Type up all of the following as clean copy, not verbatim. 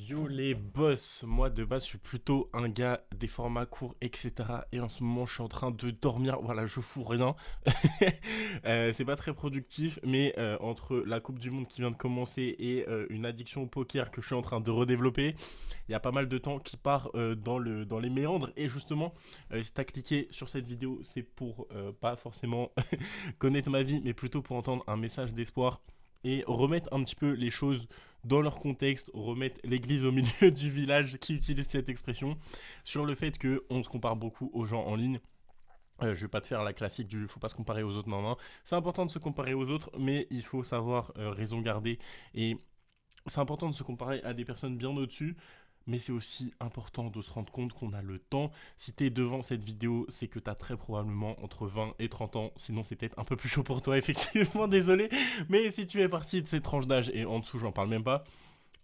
Yo les boss, moi de base je suis plutôt un gars des formats courts etc. Et en ce moment je suis en train de dormir, voilà je fous rien. C'est pas très productif mais entre la coupe du monde qui vient de commencer et une addiction au poker que je suis en train de redévelopper, il y a pas mal de temps qui part dans les méandres. Et justement si t'as cliqué sur cette vidéo c'est pour pas forcément connaître ma vie mais plutôt pour entendre un message d'espoir et remettre un petit peu les choses dans leur contexte, remettre l'église au milieu du village qui utilise cette expression, sur le fait qu'on se compare beaucoup aux gens en ligne. Je vais pas te faire la classique du faut pas se comparer aux autres, non, non. C'est important de se comparer aux autres, mais il faut savoir raison garder. Et c'est important de se comparer à des personnes bien au-dessus, mais c'est aussi important de se rendre compte qu'on a le temps. Si t'es devant cette vidéo, c'est que t'as très probablement entre 20 et 30 ans, sinon c'est peut-être un peu plus chaud pour toi, effectivement, désolé. Mais si tu es parti de cette tranche d'âge, et en dessous j'en parle même pas,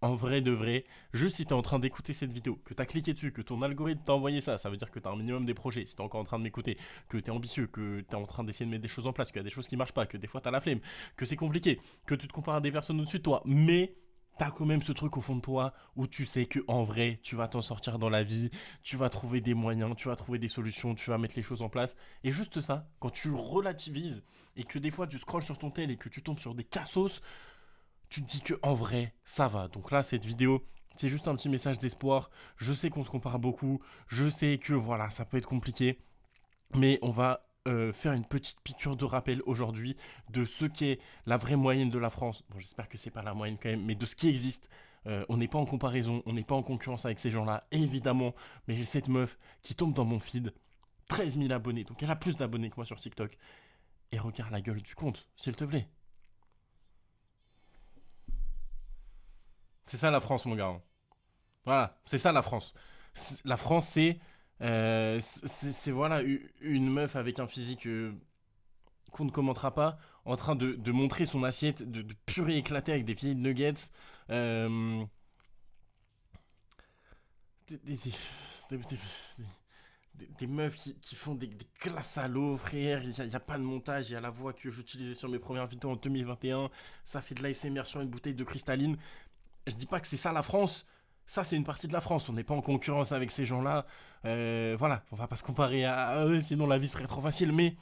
en vrai de vrai, juste si t'es en train d'écouter cette vidéo, que t'as cliqué dessus, que ton algorithme t'a envoyé ça, ça veut dire que t'as un minimum des projets. Si t'es encore en train de m'écouter, que t'es ambitieux, que t'es en train d'essayer de mettre des choses en place, qu'il y a des choses qui marchent pas, que des fois t'as la flemme, que c'est compliqué, que tu te compares à des personnes au-dessus de toi, mais t'as quand même ce truc au fond de toi où tu sais que en vrai tu vas t'en sortir dans la vie, tu vas trouver des moyens, tu vas trouver des solutions, tu vas mettre les choses en place. Et juste ça, quand tu relativises et que des fois tu scrolles sur ton tel et que tu tombes sur des cassos, tu te dis que en vrai, ça va. Donc là, cette vidéo, c'est juste un petit message d'espoir. Je sais qu'on se compare beaucoup. Je sais que voilà, ça peut être compliqué. Mais on va faire une petite piqûre de rappel aujourd'hui de ce qu'est la vraie moyenne de la France. Bon, j'espère que c'est pas la moyenne quand même, mais de ce qui existe. On n'est pas en comparaison, on n'est pas en concurrence avec ces gens-là, évidemment. Mais j'ai cette meuf qui tombe dans mon feed, 13 000 abonnés. Donc elle a plus d'abonnés que moi sur TikTok. Et regarde la gueule du compte, s'il te plaît. C'est ça la France, mon gars. Voilà, c'est ça la France. La France, c'est voilà une meuf avec un physique qu'on ne commentera pas, en train de montrer son assiette de purée éclatée avec des vieilles nuggets, euh, des, des, des, des- des- des meufs qui font des classes à l'eau, frère. Il y a pas de montage, il y a la voix que j'utilisais sur mes premières vidéos en 2021. Ça fait de l'ASMR sur une bouteille de cristalline. Je dis pas que c'est ça la France. Ça, c'est une partie de la France. On n'est pas en concurrence avec ces gens-là. Voilà, on va pas se comparer à eux, sinon la vie serait trop facile. Mais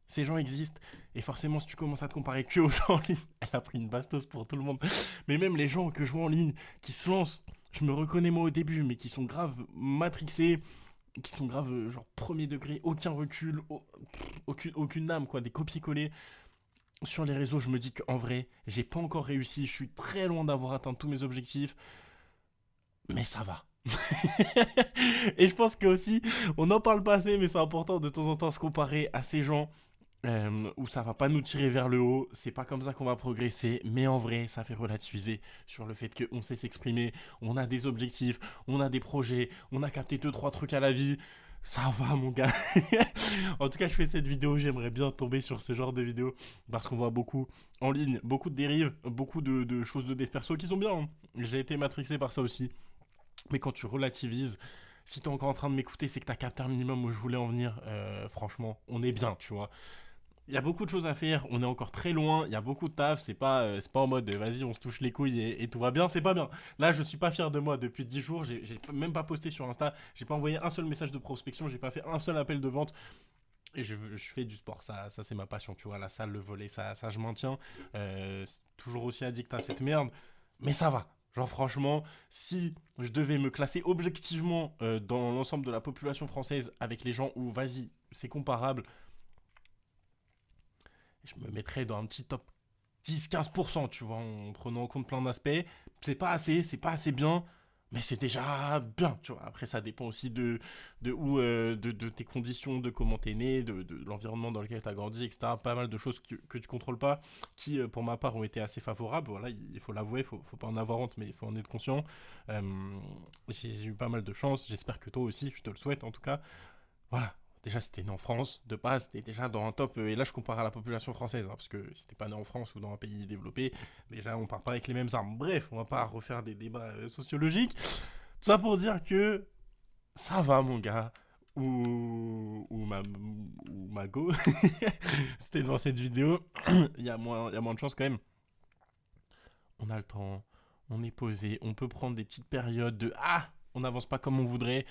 ces gens existent. Et forcément, si tu commences à te comparer que aux gens en ligne, elle a pris une bastos pour tout le monde. Mais même les gens que je vois en ligne, qui se lancent, je me reconnais moi au début, mais qui sont grave matrixés, qui sont grave, genre premier degré, aucun recul, aucune âme, quoi, des copier-coller. Sur les réseaux, je me dis qu'en vrai, j'ai pas encore réussi, je suis très loin d'avoir atteint tous mes objectifs, mais ça va. Et je pense que aussi, on n'en parle pas assez, mais c'est important de temps en temps se comparer à ces gens où ça va pas nous tirer vers le haut. C'est pas comme ça qu'on va progresser, mais en vrai, ça fait relativiser sur le fait qu'on sait s'exprimer, on a des objectifs, on a des projets, on a capté deux trois trucs à la vie. Ça va, mon gars. En tout cas, je fais cette vidéo. J'aimerais bien tomber sur ce genre de vidéo parce qu'on voit beaucoup en ligne, beaucoup de dérives, beaucoup de choses de dev perso qui sont bien, hein. J'ai été matrixé par ça aussi. Mais quand tu relativises, si t'es encore en train de m'écouter, c'est que t'as capté un minimum où je voulais en venir. Franchement, on est bien, tu vois. Il y a beaucoup de choses à faire, on est encore très loin, il y a beaucoup de taf, c'est pas en mode vas-y on se touche les couilles et tout va bien, c'est pas bien. Là je suis pas fier de moi depuis 10 jours, j'ai même pas posté sur Insta, j'ai pas envoyé un seul message de prospection, j'ai pas fait un seul appel de vente. Et je fais du sport, ça c'est ma passion, tu vois, la salle, le volet, ça je maintiens. C'est toujours aussi addict à cette merde, mais ça va. Genre franchement, si je devais me classer objectivement dans l'ensemble de la population française avec les gens où, vas-y, c'est comparable, je me mettrais dans un petit top 10-15%, tu vois, en prenant en compte plein d'aspects. C'est pas assez bien, mais c'est déjà bien, tu vois. Après, ça dépend aussi de où, de tes conditions, de comment t'es né, de l'environnement dans lequel t'as grandi, etc. Pas mal de choses que tu contrôles pas, qui, pour ma part, ont été assez favorables. Voilà, il faut l'avouer, faut pas en avoir honte, mais il faut en être conscient. Euh, j'ai eu pas mal de chance, j'espère que toi aussi, je te le souhaite en tout cas. Voilà. Déjà, si t'es né en France, de base, t'es déjà dans un top. Et là, je compare à la population française, hein, parce que si t'es pas né en France ou dans un pays développé, déjà, on part pas avec les mêmes armes. Bref, on va pas refaire des débats sociologiques. Tout ça pour dire que ça va, mon gars. Ou ma go. C'était devant cette vidéo. Il y a moins de chance quand même. On a le temps. on est posé, on peut prendre des petites périodes de on n'avance pas comme on voudrait.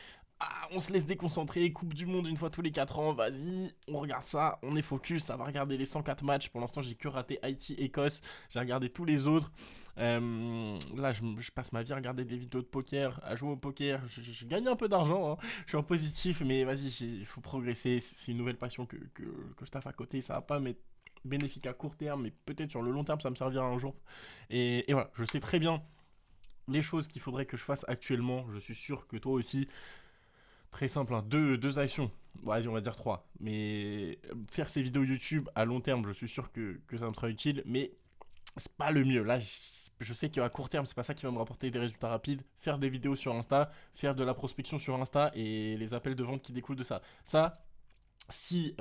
On se laisse déconcentrer, Coupe du Monde une fois tous les 4 ans, vas-y, on regarde ça, on est focus, ça va regarder les 104 matchs. Pour l'instant, j'ai que raté Haïti-Écosse, j'ai regardé tous les autres. Là, je passe ma vie à regarder des vidéos de poker, à jouer au poker. Je gagne un peu d'argent, hein. Je suis en positif, mais vas-y, il faut progresser. C'est une nouvelle passion que je taffe à côté. Ça va pas m'être bénéfique à court terme, mais peut-être sur le long terme, ça me servira un jour. Et voilà, je sais très bien les choses qu'il faudrait que je fasse actuellement. Je suis sûr que toi aussi. Très simple, hein. Deux actions. Bon, vas-y, on va dire trois. Mais faire ces vidéos YouTube à long terme, je suis sûr que ça me sera utile. Mais c'est pas le mieux. Là, je sais qu'à court terme, c'est pas ça qui va me rapporter des résultats rapides. Faire des vidéos sur Insta, faire de la prospection sur Insta et les appels de vente qui découlent de ça. Ça, si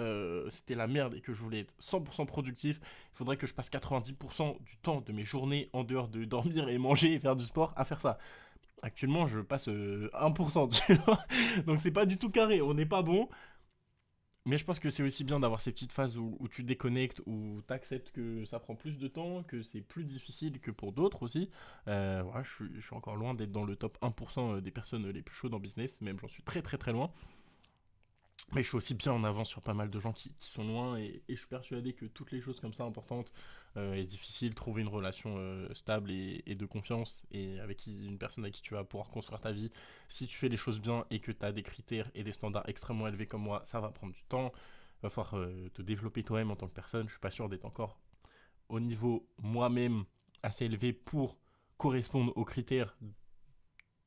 c'était la merde et que je voulais être 100% productif, il faudrait que je passe 90% du temps de mes journées en dehors de dormir et manger et faire du sport à faire ça. Actuellement, je passe 1%, tu vois. Donc c'est pas du tout carré, on n'est pas bon. Mais je pense que c'est aussi bien d'avoir ces petites phases où tu déconnectes, où tu acceptes que ça prend plus de temps, que c'est plus difficile que pour d'autres aussi. Voilà, je suis encore loin d'être dans le top 1% des personnes les plus chaudes en business, même j'en suis très très très loin. Mais je suis aussi bien en avance sur pas mal de gens qui sont loin et je suis persuadé que toutes les choses comme ça importantes est difficile, trouver une relation stable et de confiance et avec une personne avec qui tu vas pouvoir construire ta vie. Si tu fais les choses bien et que tu as des critères et des standards extrêmement élevés comme moi, ça va prendre du temps. Il va falloir te développer toi-même en tant que personne. Je suis pas sûr d'être encore au niveau moi-même assez élevé pour correspondre aux critères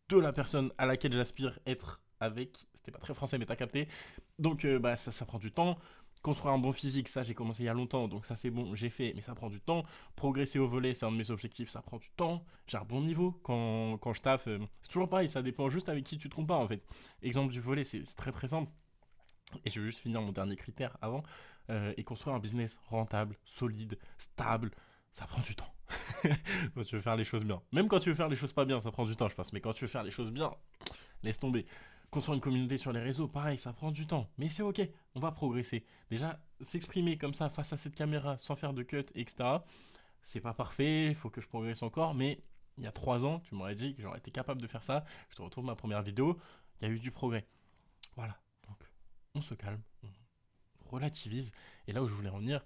de la personne à laquelle j'aspire être avec. C'était pas très français, mais t'as capté. Donc, ça prend du temps. Construire un bon physique, ça j'ai commencé il y a longtemps, donc ça c'est bon, j'ai fait, mais ça prend du temps. Progresser au volet, c'est un de mes objectifs, ça prend du temps. J'ai un bon niveau quand je taffe. C'est toujours pareil, ça dépend juste avec qui tu te compares en fait. Exemple du volet, c'est très très simple. Et je vais juste finir mon dernier critère avant. Et construire un business rentable, solide, stable, ça prend du temps. Quand tu veux faire les choses bien. Même quand tu veux faire les choses pas bien, ça prend du temps, je pense. Mais quand tu veux faire les choses bien, laisse tomber. Construire une communauté sur les réseaux, pareil, ça prend du temps. Mais c'est ok, on va progresser. Déjà, s'exprimer comme ça face à cette caméra, sans faire de cut, etc. C'est pas parfait, il faut que je progresse encore. Mais il y a 3 ans, tu m'aurais dit que j'aurais été capable de faire ça. Je te retrouve ma première vidéo, il y a eu du progrès. Voilà, donc on se calme, on relativise. Et là où je voulais en venir,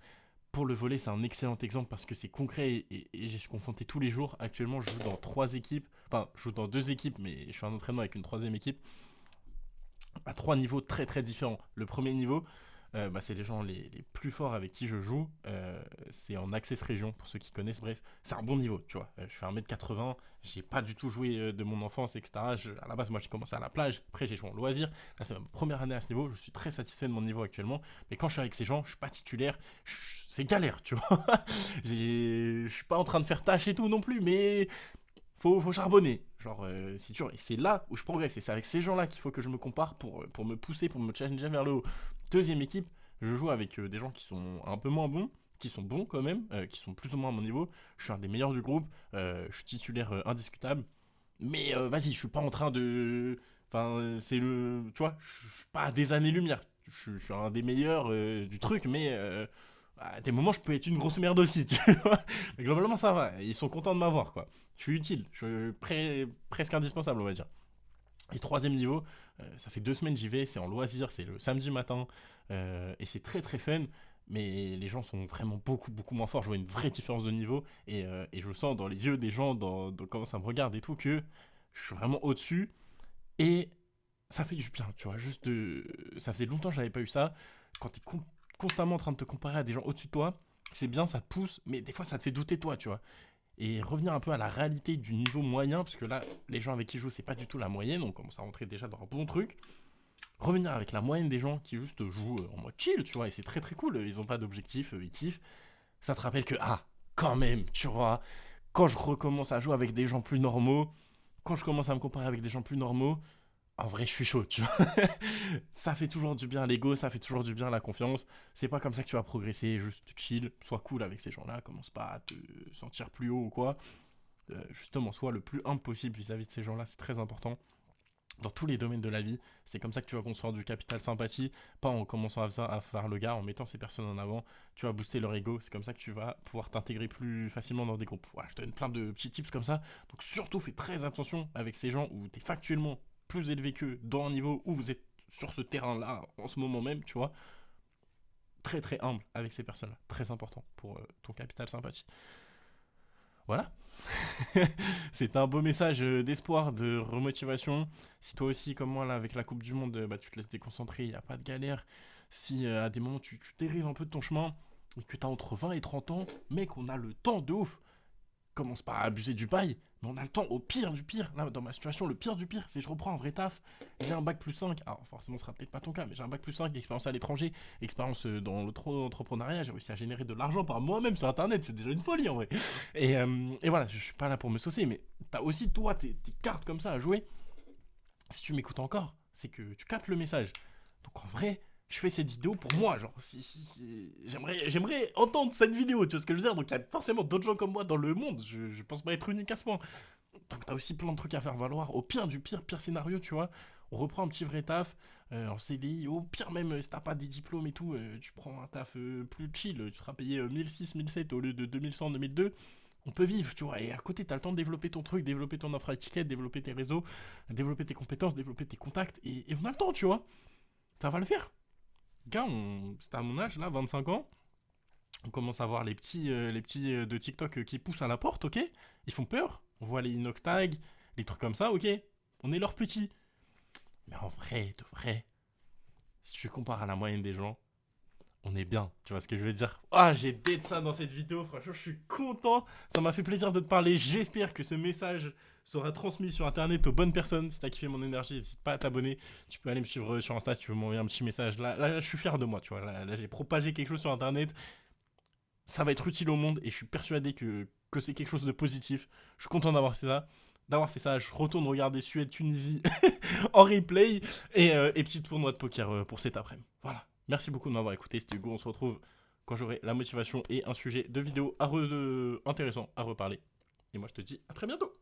pour le volley, c'est un excellent exemple parce que c'est concret et j'y suis confronté tous les jours. Actuellement, je joue dans 3 équipes. Enfin, je joue dans 2 équipes, mais je fais un entraînement avec une troisième équipe à 3 niveaux très très différents. Le premier niveau, c'est les gens les plus forts avec qui je joue. C'est en Access Région, pour ceux qui connaissent. Bref, c'est un bon niveau, tu vois. Je fais 1m80, j'ai pas du tout joué de mon enfance, etc. À la base, moi, j'ai commencé à la plage. Après, j'ai joué en loisir. Là, c'est ma première année à ce niveau. Je suis très satisfait de mon niveau actuellement. Mais quand je suis avec ces gens, je suis pas titulaire. C'est galère, tu vois. Je suis pas en train de faire tâche et tout non plus, mais faut charbonner. Genre, c'est dur. Et c'est là où je progresse. Et c'est avec ces gens-là qu'il faut que je me compare pour me pousser, pour me challenger vers le haut. Deuxième équipe, je joue avec des gens qui sont un peu moins bons, qui sont bons quand même, qui sont plus ou moins à mon niveau. Je suis un des meilleurs du groupe. Je suis titulaire indiscutable. Mais vas-y, je suis pas en train de. Enfin, c'est le. Tu vois, je suis pas à des années-lumière. Je suis un des meilleurs du truc, mais à des moments, je peux être une grosse merde aussi, tu vois. Mais globalement, ça va. Ils sont contents de m'avoir, quoi. Je suis utile. Je suis presque indispensable, on va dire. Et troisième niveau, ça fait 2 semaines j'y vais, c'est en loisir, c'est le samedi matin, et c'est très très fun, mais les gens sont vraiment beaucoup beaucoup moins forts, je vois une vraie différence de niveau, et je sens dans les yeux des gens, dans comment ça me regarde et tout, que je suis vraiment au-dessus, et ça fait du bien, tu vois, juste ça faisait longtemps que j'avais pas eu ça, quand t'es constamment en train de te comparer à des gens au-dessus de toi, c'est bien, ça te pousse, mais des fois ça te fait douter de toi, tu vois. Et revenir un peu à la réalité du niveau moyen, parce que là, les gens avec qui je joue, c'est pas du tout la moyenne, on commence à rentrer déjà dans un bon truc. Revenir avec la moyenne des gens qui juste jouent en mode chill, tu vois, et c'est très très cool, ils ont pas d'objectif, ils kiffent. Ça te rappelle que, quand même, tu vois, quand je recommence à jouer avec des gens plus normaux, quand je commence à me comparer avec des gens plus normaux, en vrai, je suis chaud, tu vois. Ça fait toujours du bien à l'ego, ça fait toujours du bien à la confiance. C'est pas comme ça que tu vas progresser, juste chill, sois cool avec ces gens-là, commence pas à te sentir plus haut ou quoi. Justement, sois le plus humble possible vis-à-vis de ces gens-là, c'est très important. dans tous les domaines de la vie. C'est comme ça que tu vas construire du capital sympathie, pas en commençant à faire le gars, en mettant ces personnes en avant. Tu vas booster leur ego. C'est comme ça que tu vas pouvoir t'intégrer plus facilement dans des groupes. Voilà, je te donne plein de petits tips comme ça. Donc surtout, fais très attention avec ces gens où tu es factuellement plus élevé qu'eux dans un niveau où vous êtes sur ce terrain-là en ce moment même, tu vois. Très très humble avec ces personnes-là. Très important pour ton capital sympathie. Voilà. C'est un beau message d'espoir, de remotivation. Si toi aussi, comme moi, là, avec la Coupe du Monde, bah, tu te laisses déconcentrer, il n'y a pas de galère. Si à des moments tu dérives un peu de ton chemin et que tu as entre 20 et 30 ans, mec, on a le temps de ouf. Commence pas à abuser du bail, mais on a le temps au pire du pire. Là, dans ma situation, le pire du pire, c'est que je reprends un vrai taf, j'ai un bac plus 5. Alors, forcément, ce sera peut-être pas ton cas, mais j'ai un bac plus 5, expérience à l'étranger, expérience dans l'auto-entrepreneuriat. J'ai réussi à générer de l'argent par moi-même sur internet, c'est déjà une folie en vrai. Et voilà, je suis pas là pour me saucer, mais t'as aussi, toi, tes cartes comme ça à jouer. Si tu m'écoutes encore, c'est que tu captes le message. Donc en vrai, je fais cette vidéo pour moi, genre, j'aimerais entendre cette vidéo, tu vois ce que je veux dire. Donc il y a forcément d'autres gens comme moi dans le monde, je pense pas être unique à ce point. Donc t'as aussi plein de trucs à faire valoir, au pire du pire scénario, tu vois. On reprend un petit vrai taf, en CDI, au pire même, si t'as pas des diplômes et tout, tu prends un taf plus chill, tu seras payé 1006, 1007 au lieu de 2100, 2002. On peut vivre, tu vois, et à côté, t'as le temps de développer ton truc, développer ton offre à étiquette, développer tes réseaux, développer tes compétences, développer tes contacts, et on a le temps, tu vois. Ça va le faire. Gars, c'est à mon âge, là, 25 ans, on commence à voir les petits de TikTok qui poussent à la porte, ok. Ils font peur. On voit les inox tags, les trucs comme ça, ok. On est leurs petits. Mais en vrai, de vrai, si tu compares à la moyenne des gens, on est bien. Tu vois ce que je veux dire? Ah, j'ai date ça dans cette vidéo. Franchement, je suis content. Ça m'a fait plaisir de te parler. J'espère que ce message sera transmis sur internet aux bonnes personnes. Si t'as kiffé mon énergie, n'hésite pas à t'abonner. Tu peux aller me suivre sur Insta si tu veux m'envoyer un petit message. Là, je suis fier de moi, tu vois. Là, j'ai propagé quelque chose sur internet. Ça va être utile au monde et je suis persuadé que c'est quelque chose de positif. Je suis content d'avoir fait ça. Je retourne regarder Suède-Tunisie en replay et petit tournoi de poker pour cet après-midi. Voilà. Merci beaucoup de m'avoir écouté. C'était Hugo. On se retrouve quand j'aurai la motivation et un sujet de vidéo intéressant à reparler. Et moi, je te dis à très bientôt.